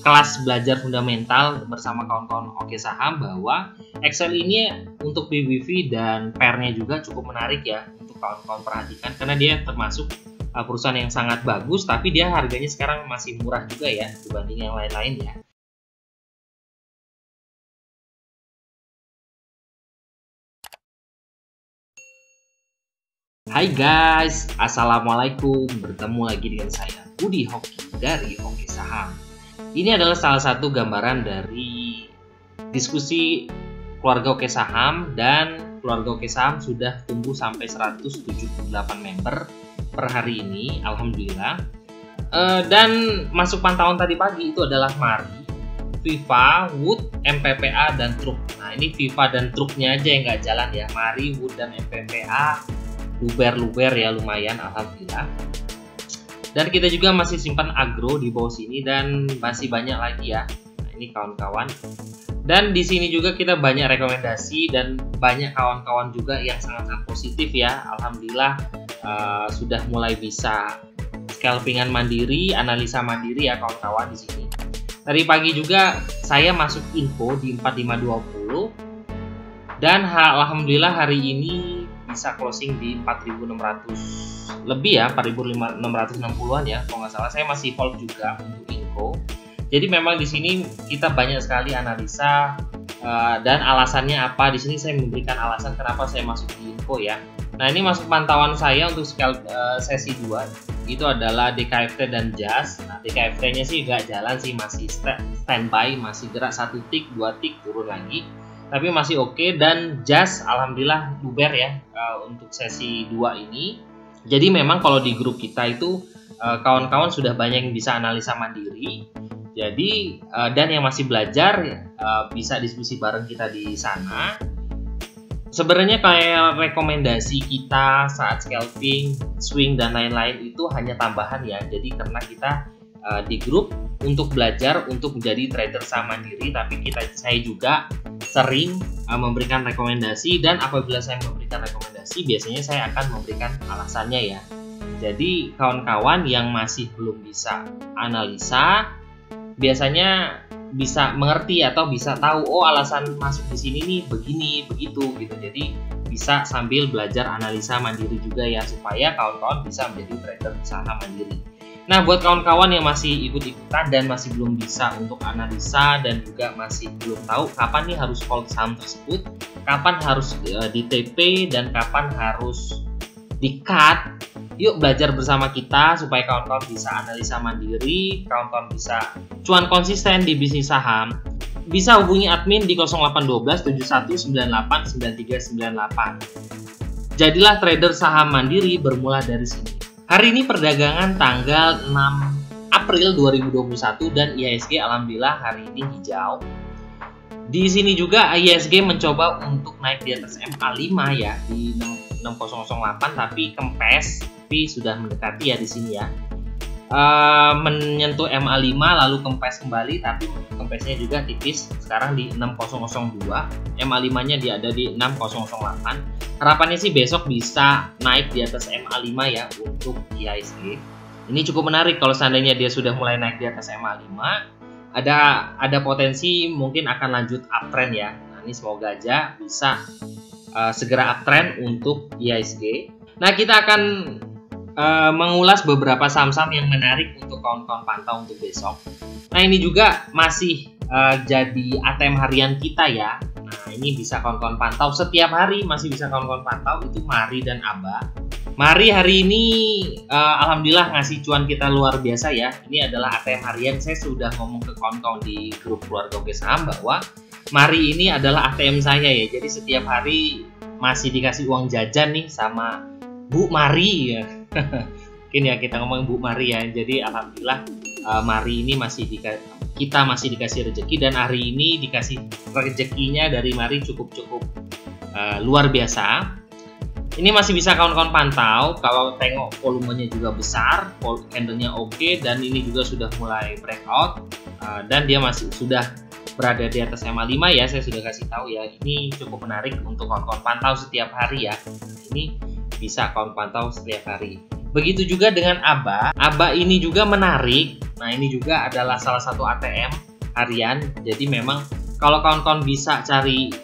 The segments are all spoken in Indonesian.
kelas belajar fundamental bersama kawan-kawan Oke Saham bahwa Excel ini untuk PBV dan pairnya juga cukup menarik ya untuk kawan-kawan perhatikan, karena dia termasuk perusahaan yang sangat bagus, tapi dia harganya sekarang masih murah juga ya dibanding yang lain-lain ya. Hai guys, assalamualaikum. Bertemu lagi dengan saya Budi Hoki dari Oke Saham. Ini adalah salah satu gambaran dari diskusi keluarga Oke Saham, dan keluarga Oke Saham sudah tumbuh sampai 178 member per hari ini, alhamdulillah. Dan masuk pantauan tadi pagi itu adalah Mari, Viva, Wood, MPPA, dan Truk. Nah ini Viva dan Truknya aja yang nggak jalan ya. Mari, Wood, dan MPPA luber ya, lumayan alhamdulillah. Dan kita juga masih simpan agro di bawah sini dan masih banyak lagi ya. Nah, ini kawan-kawan. Dan di sini juga kita banyak rekomendasi dan banyak kawan-kawan juga yang sangat-sangat positif ya. Alhamdulillah sudah mulai bisa scalpingan mandiri, analisa mandiri ya kawan-kawan di sini. Tadi pagi juga saya masuk info di 4520 dan alhamdulillah hari ini bisa closing di 4.600 lebih ya, 4.660-an ya kalau nggak salah. Saya masih hold juga untuk info. Jadi memang di sini kita banyak sekali analisa dan alasannya apa. Di sini saya memberikan alasan kenapa saya masuk di info ya. Nah ini masuk pantauan saya untuk sesi 2 itu adalah DKFT dan JAS. Nah DKFT-nya sih nggak jalan sih, masih standby, masih gerak 1 tick 2 tick turun lagi, tapi masih oke. Dan JAS alhamdulillah luber ya untuk sesi 2 ini. Jadi memang kalau di grup kita itu kawan-kawan sudah banyak yang bisa analisa mandiri. Jadi dan yang masih belajar bisa diskusi bareng kita di sana. Sebenarnya kayak rekomendasi kita saat scalping, swing, dan lain-lain itu hanya tambahan ya. Jadi karena kita di grup untuk belajar untuk menjadi trader saham mandiri, tapi saya juga sering memberikan rekomendasi, dan apabila saya memberikan rekomendasi biasanya saya akan memberikan alasannya ya. Jadi kawan-kawan yang masih belum bisa analisa biasanya bisa mengerti atau bisa tahu, oh alasan masuk di sini nih begini begitu gitu. Jadi bisa sambil belajar analisa mandiri juga ya, supaya kawan-kawan bisa menjadi trader saham mandiri. Nah buat kawan-kawan yang masih ikut-ikutan dan masih belum bisa untuk analisa dan juga masih belum tahu kapan nih harus hold saham tersebut, kapan harus di TP dan kapan harus di cut, yuk belajar bersama kita supaya kawan-kawan bisa analisa mandiri, kawan-kawan bisa cuan konsisten di bisnis saham. Bisa hubungi admin di 0812 7198 9398. Jadilah trader saham mandiri bermula dari sini. Hari ini perdagangan tanggal 6 April 2021 dan IHSG alhamdulillah hari ini hijau. Di sini juga IHSG mencoba untuk naik di atas MA5 ya di 6008, tapi kempes, tapi sudah mendekati ya di sini ya. Menyentuh MA5 lalu kempes kembali, tapi kempesnya juga tipis sekarang di 6002. MA5-nya ada di 6008. Harapannya sih besok bisa naik di atas MA5 ya untuk IHSG. Ini cukup menarik kalau seandainya dia sudah mulai naik di atas MA5. Ada potensi mungkin akan lanjut uptrend ya. Nah, ini semoga aja bisa segera uptrend untuk IHSG. Nah, kita akan mengulas beberapa saham-saham yang menarik untuk kawan-kawan pantau untuk besok. Nah, ini juga masih jadi ATM harian kita ya. Nah, ini bisa kawan-kawan pantau setiap hari, masih bisa kawan-kawan pantau itu Mari dan Aba. Mari hari ini alhamdulillah ngasih cuan kita luar biasa ya. Ini adalah ATM harian. Saya sudah ngomong ke kawan-kawan di grup keluarga Oke Saham bahwa Mari ini adalah ATM saya ya. Jadi setiap hari masih dikasih uang jajan nih sama Bu Mari ya. Mungkin ya kita ngomong Bu Mari ya. Jadi alhamdulillah Mari ini kita masih dikasih rezeki, dan hari ini dikasih rezekinya dari Mari cukup luar biasa. Ini masih bisa kawan-kawan pantau. Kalau tengok volumenya juga besar, candlenya oke, dan ini juga sudah mulai breakout, dan dia masih sudah berada di atas MA5 ya. Saya sudah kasih tahu ya, ini cukup menarik untuk kawan-kawan pantau setiap hari ya. Ini bisa kawan pantau setiap hari. Begitu juga dengan Aba. Aba ini juga menarik Nah ini juga adalah salah satu ATM harian. Jadi memang kalau kawan-kawan bisa cari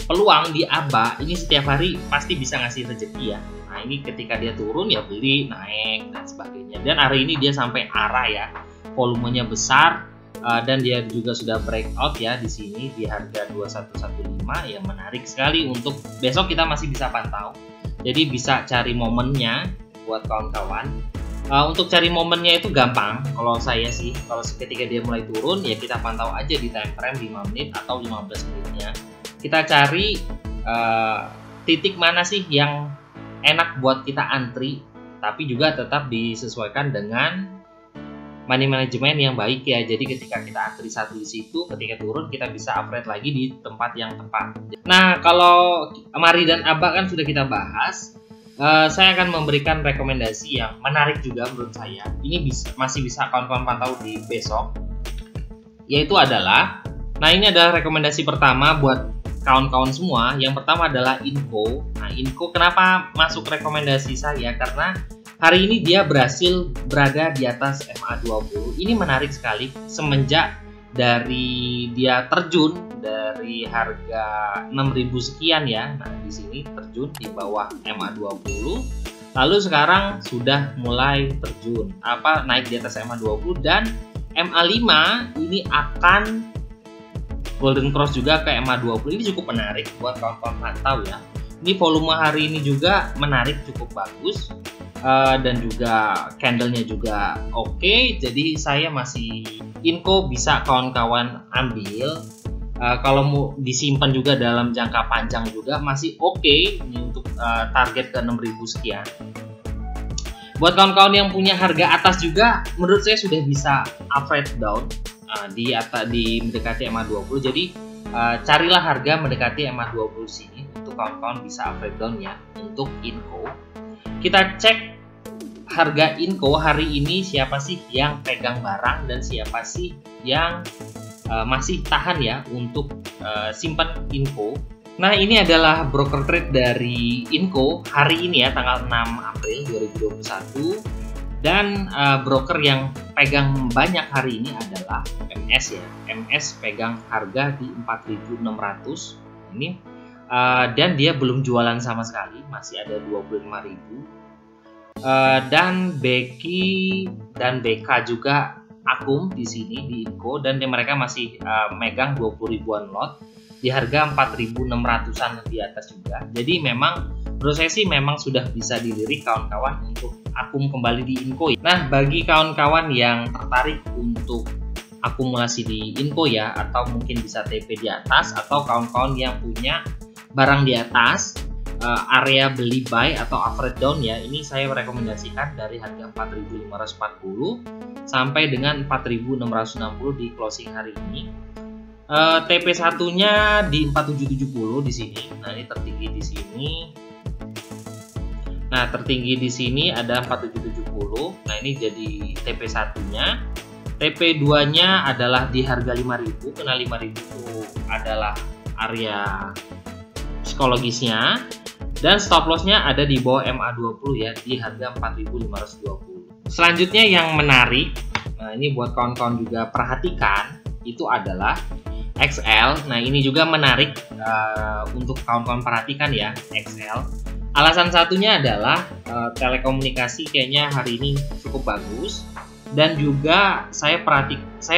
peluang di ABA, ini setiap hari pasti bisa ngasih rezeki ya. Nah ini ketika dia turun ya beli, naik dan sebagainya. Dan hari ini dia sampai arah ya, volumenya besar dan dia juga sudah breakout ya di sini di harga 2115 yang menarik sekali untuk besok kita masih bisa pantau. Jadi bisa cari momennya buat kawan-kawan. Untuk cari momennya itu gampang kalau saya sih. Kalau ketika dia mulai turun ya kita pantau aja di time frame 5 menit atau 15 menitnya. Kita cari titik mana sih yang enak buat kita antri, tapi juga tetap disesuaikan dengan money management yang baik ya. Jadi ketika kita antri satu di situ, ketika turun kita bisa upgrade lagi di tempat yang tepat. Nah kalau Mari dan ABA kan sudah kita bahas. Saya akan memberikan rekomendasi yang menarik juga menurut saya. Ini masih bisa kawan-kawan pantau di besok. Yaitu adalah, nah ini adalah rekomendasi pertama buat kawan-kawan semua. Yang pertama adalah Inco. Nah Inco kenapa masuk rekomendasi saya? Karena hari ini dia berhasil berada di atas MA20. Ini menarik sekali semenjak dari dia terjun dari harga 6.000 sekian ya. Nah, di sini terjun di bawah MA20. Lalu sekarang sudah mulai terjun naik di atas MA20 dan MA5 ini akan golden cross juga ke MA20. Ini cukup menarik buat kawan-kawan pantau ya. Ini volume hari ini juga menarik, cukup bagus. Dan juga candlenya juga oke. Jadi saya masih Inco bisa kawan-kawan ambil. Kalau mau disimpan juga dalam jangka panjang juga masih oke. Ini untuk target ke 6.000 sekian. Buat kawan-kawan yang punya harga atas juga menurut saya sudah bisa upgrade down di mendekati MA20. Jadi carilah harga mendekati MA20 sini untuk kawan-kawan bisa upgrade down ya untuk Inco. Kita cek harga Inco hari ini, siapa sih yang pegang barang dan siapa sih yang masih tahan ya untuk simpan Inco. Nah ini adalah broker trade dari Inco hari ini ya, tanggal 6 April 2021. Dan broker yang pegang banyak hari ini adalah MS ya. MS pegang harga di 4.600 ini. Dan dia belum jualan sama sekali, masih ada 25.000. Dan Beki dan BK juga akum di sini di Inco, dan mereka masih megang 20 ribuan lot di harga 4.600-an di atas juga. Jadi memang menurut saya sih memang sudah bisa dilirik kawan-kawan untuk akum kembali di Inco. Nah bagi kawan-kawan yang tertarik untuk akumulasi di Inco ya, atau mungkin bisa TP di atas, atau kawan-kawan yang punya barang di atas area beli buy atau average down ya, ini saya rekomendasikan dari harga 4.540 sampai dengan 4.660 di closing hari ini. TP1 nya di 4770 di sini. Nah ini tertinggi di sini. Nah tertinggi di sini ada 4770. Nah ini jadi TP1 nya. TP2 nya adalah di harga 5.000, karena 5.000 itu adalah area psikologisnya. Dan stop lossnya ada di bawah MA20 ya, di harga 4.520. Selanjutnya yang menarik, nah ini buat kawan-kawan juga perhatikan, itu adalah XL. Nah ini juga menarik untuk kawan-kawan perhatikan ya, XL. Alasan satunya adalah telekomunikasi kayaknya hari ini cukup bagus. Dan juga saya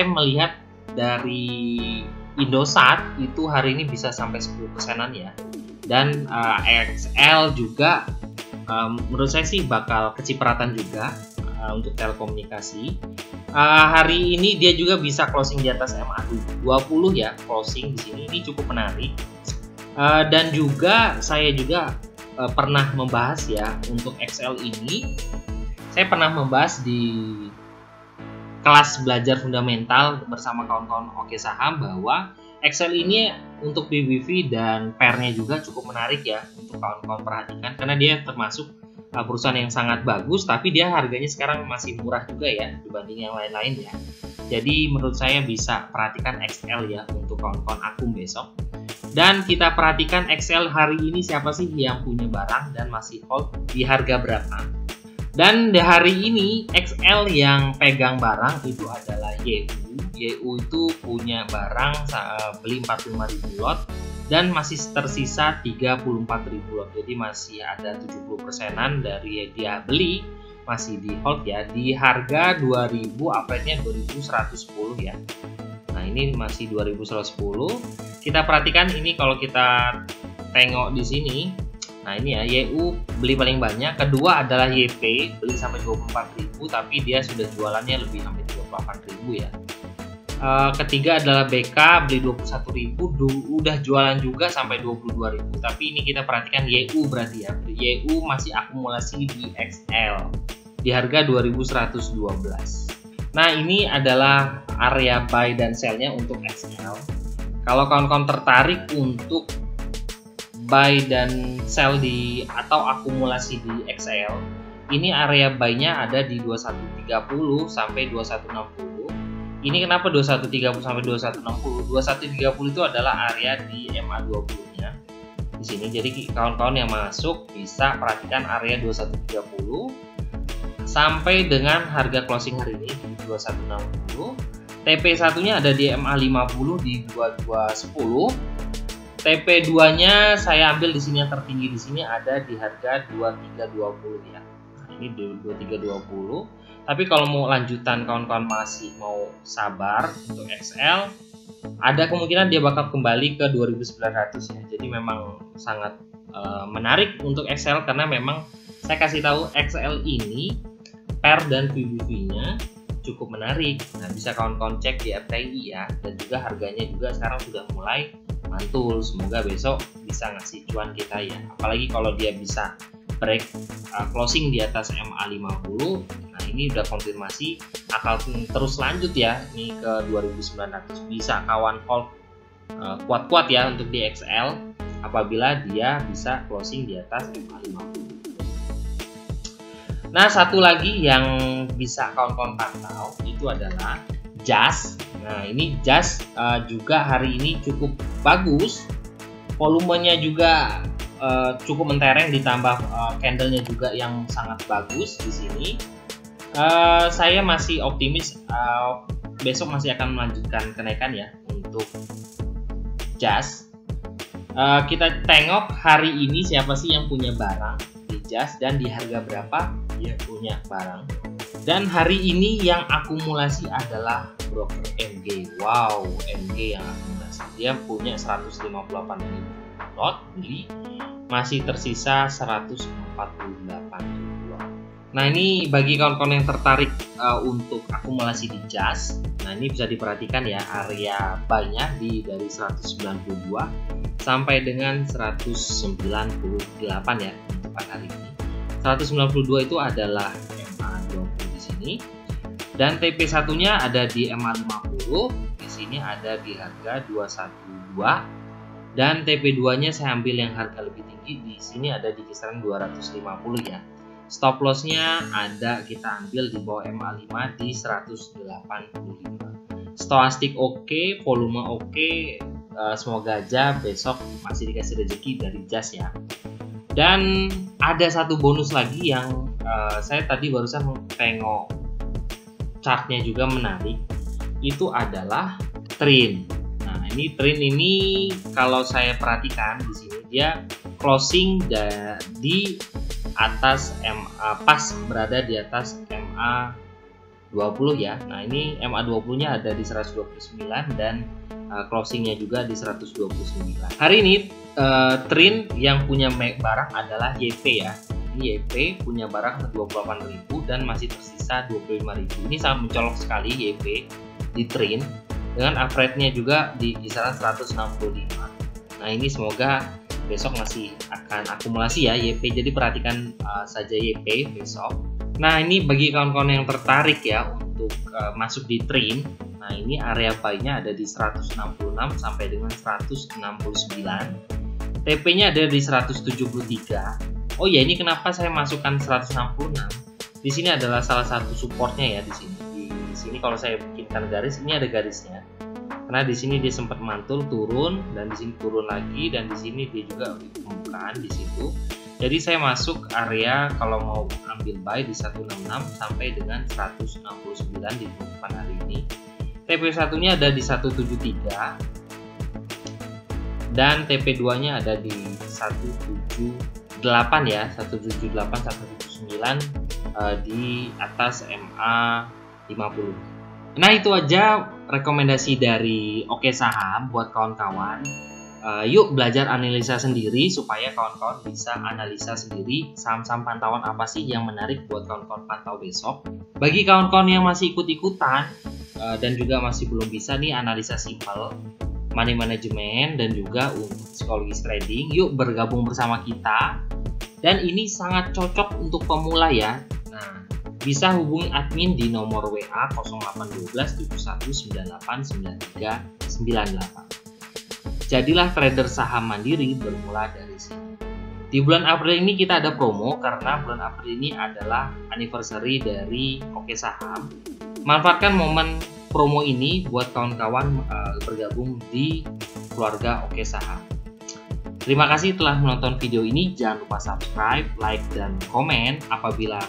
melihat dari Indosat itu hari ini bisa sampai 10%-an ya. Dan XL juga menurut saya sih bakal kecipratan juga untuk telekomunikasi. Hari ini dia juga bisa closing di atas MA20 ya, closing di sini. Ini cukup menarik. Dan juga saya juga pernah membahas ya untuk XL ini. Saya pernah membahas di kelas belajar fundamental bersama kawan-kawan Oke Saham bahwa XL ini untuk BBV dan pairnya juga cukup menarik ya untuk kawan-kawan perhatikan, karena dia termasuk perusahaan yang sangat bagus, tapi dia harganya sekarang masih murah juga ya dibanding yang lain-lain ya. Jadi menurut saya bisa perhatikan XL ya untuk kawan-kawan akum besok. Dan kita perhatikan XL hari ini siapa sih yang punya barang dan masih hold di harga berapa. Dan di hari ini XL yang pegang barang itu adalah YU. YU itu punya barang beli 45.000 lot dan masih tersisa 34.000 lot. Jadi masih ada 70%-an dari yang dia beli masih di hold ya, di harga 2000, average-nya 2110 ya. Nah, ini masih 2110. Kita perhatikan ini kalau kita tengok di sini. Nah, ini ya, YU beli paling banyak. Kedua adalah YP, beli sampai 24.000, tapi dia sudah jualannya lebih sampai 28.000 ya. Ketiga adalah BK, beli 21.000, udah jualan juga sampai 22.000. Tapi ini kita perhatikan YU berarti ya. YU masih akumulasi di XL di harga 2112. Nah, ini adalah area buy dan sell-nya untuk XL. Kalau kawan-kawan tertarik untuk buy dan sell di atau akumulasi di XL, ini area buy-nya ada di 2130 sampai 2160. Ini kenapa 2130 sampai 2160? 2130 itu adalah area di MA20-nya di sini. Jadi kawan-kawan yang masuk bisa perhatikan area 2130 sampai dengan harga closing hari ini di 2160. TP1-nya ada di MA50 di 2210. TP2-nya saya ambil di sini yang tertinggi di sini ada di harga 2320 ya. Nah, ini di 2320. Tapi kalau mau lanjutan kawan-kawan masih mau sabar untuk XL, ada kemungkinan dia bakal kembali ke 2900 ya. Jadi memang sangat menarik untuk XL karena memang saya kasih tahu XL ini PER dan VBV-nya cukup menarik. Nah, bisa kawan-kawan cek di RTI ya, dan juga harganya juga sekarang sudah mulai mantul. Semoga besok bisa ngasih cuan kita ya, apalagi kalau dia bisa break closing di atas MA50. Nah, ini udah konfirmasi akan terus lanjut ya, ini ke 2900. Bisa kawan hold kuat-kuat ya untuk di XL apabila dia bisa closing di atas MA50. Nah, satu lagi yang bisa kawan-kawan pantau itu adalah JAS. Nah, ini JAS juga hari ini cukup bagus, volumenya juga cukup mentereng, ditambah candlenya juga yang sangat bagus di sini. Saya masih optimis besok masih akan melanjutkan kenaikan ya untuk JAS. Kita tengok hari ini siapa sih yang punya barang di JAS dan di harga berapa dia punya barang. Dan hari ini yang akumulasi adalah broker MG. Wow, MG yang akumulasi. Dia punya 158.000 lot beli, masih tersisa 148.000 lot. Nah, ini bagi kawan-kawan yang tertarik untuk akumulasi di JAS. Nah, ini bisa diperhatikan ya, area buy-nya dari 192 sampai dengan 198 ya untuk hari ini. 192 itu adalah MA20 di sini, dan TP1-nya ada di MA50. Di sini ada di harga 212, dan TP2-nya saya ambil yang harga lebih tinggi. Di sini ada di kisaran 250 ya. Stop loss-nya ada, kita ambil di bawah MA5 di 185. Stochastic oke, volume oke. Semoga aja besok masih dikasih rezeki dari JAS ya. Dan ada satu bonus lagi yang saya tadi barusan tengok chartnya juga menarik, itu adalah TRIN. Nah, ini TRIN ini kalau saya perhatikan di sini dia closing di atas MA, pas berada di atas MA20 ya. Nah, ini MA20-nya ada di 129 dan closingnya juga di 129. Hari ini TRIN yang punya barang adalah YP ya. Ini YP punya barang 28.000 dan masih tersisa 25.000. Ini sangat mencolok sekali YP di TRIN dengan average-nya juga di kisaran 165. Nah, ini semoga besok masih akan akumulasi ya YP. Jadi perhatikan saja YP besok. Nah, ini bagi kawan-kawan yang tertarik ya untuk masuk di TRIN. Nah, ini area buy-nya ada di 166 sampai dengan 169. TP-nya ada di 173. Oh ya, ini kenapa saya masukkan 166? Di sini adalah salah satu supportnya ya di sini. Di sini kalau saya bikinkan garis, ini ada garisnya. Karena di sini dia sempat mantul turun, dan di sini turun lagi, dan di sini dia juga di permukaan di situ. Jadi saya masuk area kalau mau ambil buy di 166 sampai dengan 169 di penutupan hari ini. TP1 nya ada di 173 dan TP2 nya ada di 178 ya, 178 179 di atas MA 50. Nah, itu aja rekomendasi dari Oke Saham buat kawan-kawan. Yuk belajar analisa sendiri supaya kawan-kawan bisa analisa sendiri saham-saham pantauan apa sih yang menarik buat kawan-kawan pantau besok. Bagi kawan-kawan yang masih ikut-ikutan dan juga masih belum bisa nih analisa simple, money management dan juga psikologis trading, yuk bergabung bersama kita. Dan ini sangat cocok untuk pemula ya. Nah, bisa hubungi admin di nomor WA 0812 7198 9398. Jadilah trader saham mandiri bermula dari sini. Di bulan April ini kita ada promo karena bulan April ini adalah anniversary dari Oke Saham. Manfaatkan momen promo ini buat kawan-kawan bergabung di keluarga Oke Saham. Terima kasih telah menonton video ini. Jangan lupa subscribe, like, dan komen. Apabila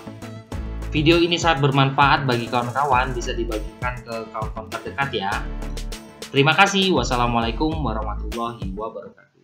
video ini sangat bermanfaat bagi kawan-kawan, bisa dibagikan ke kawan-kawan terdekat ya. Terima kasih. Wassalamualaikum warahmatullahi wabarakatuh.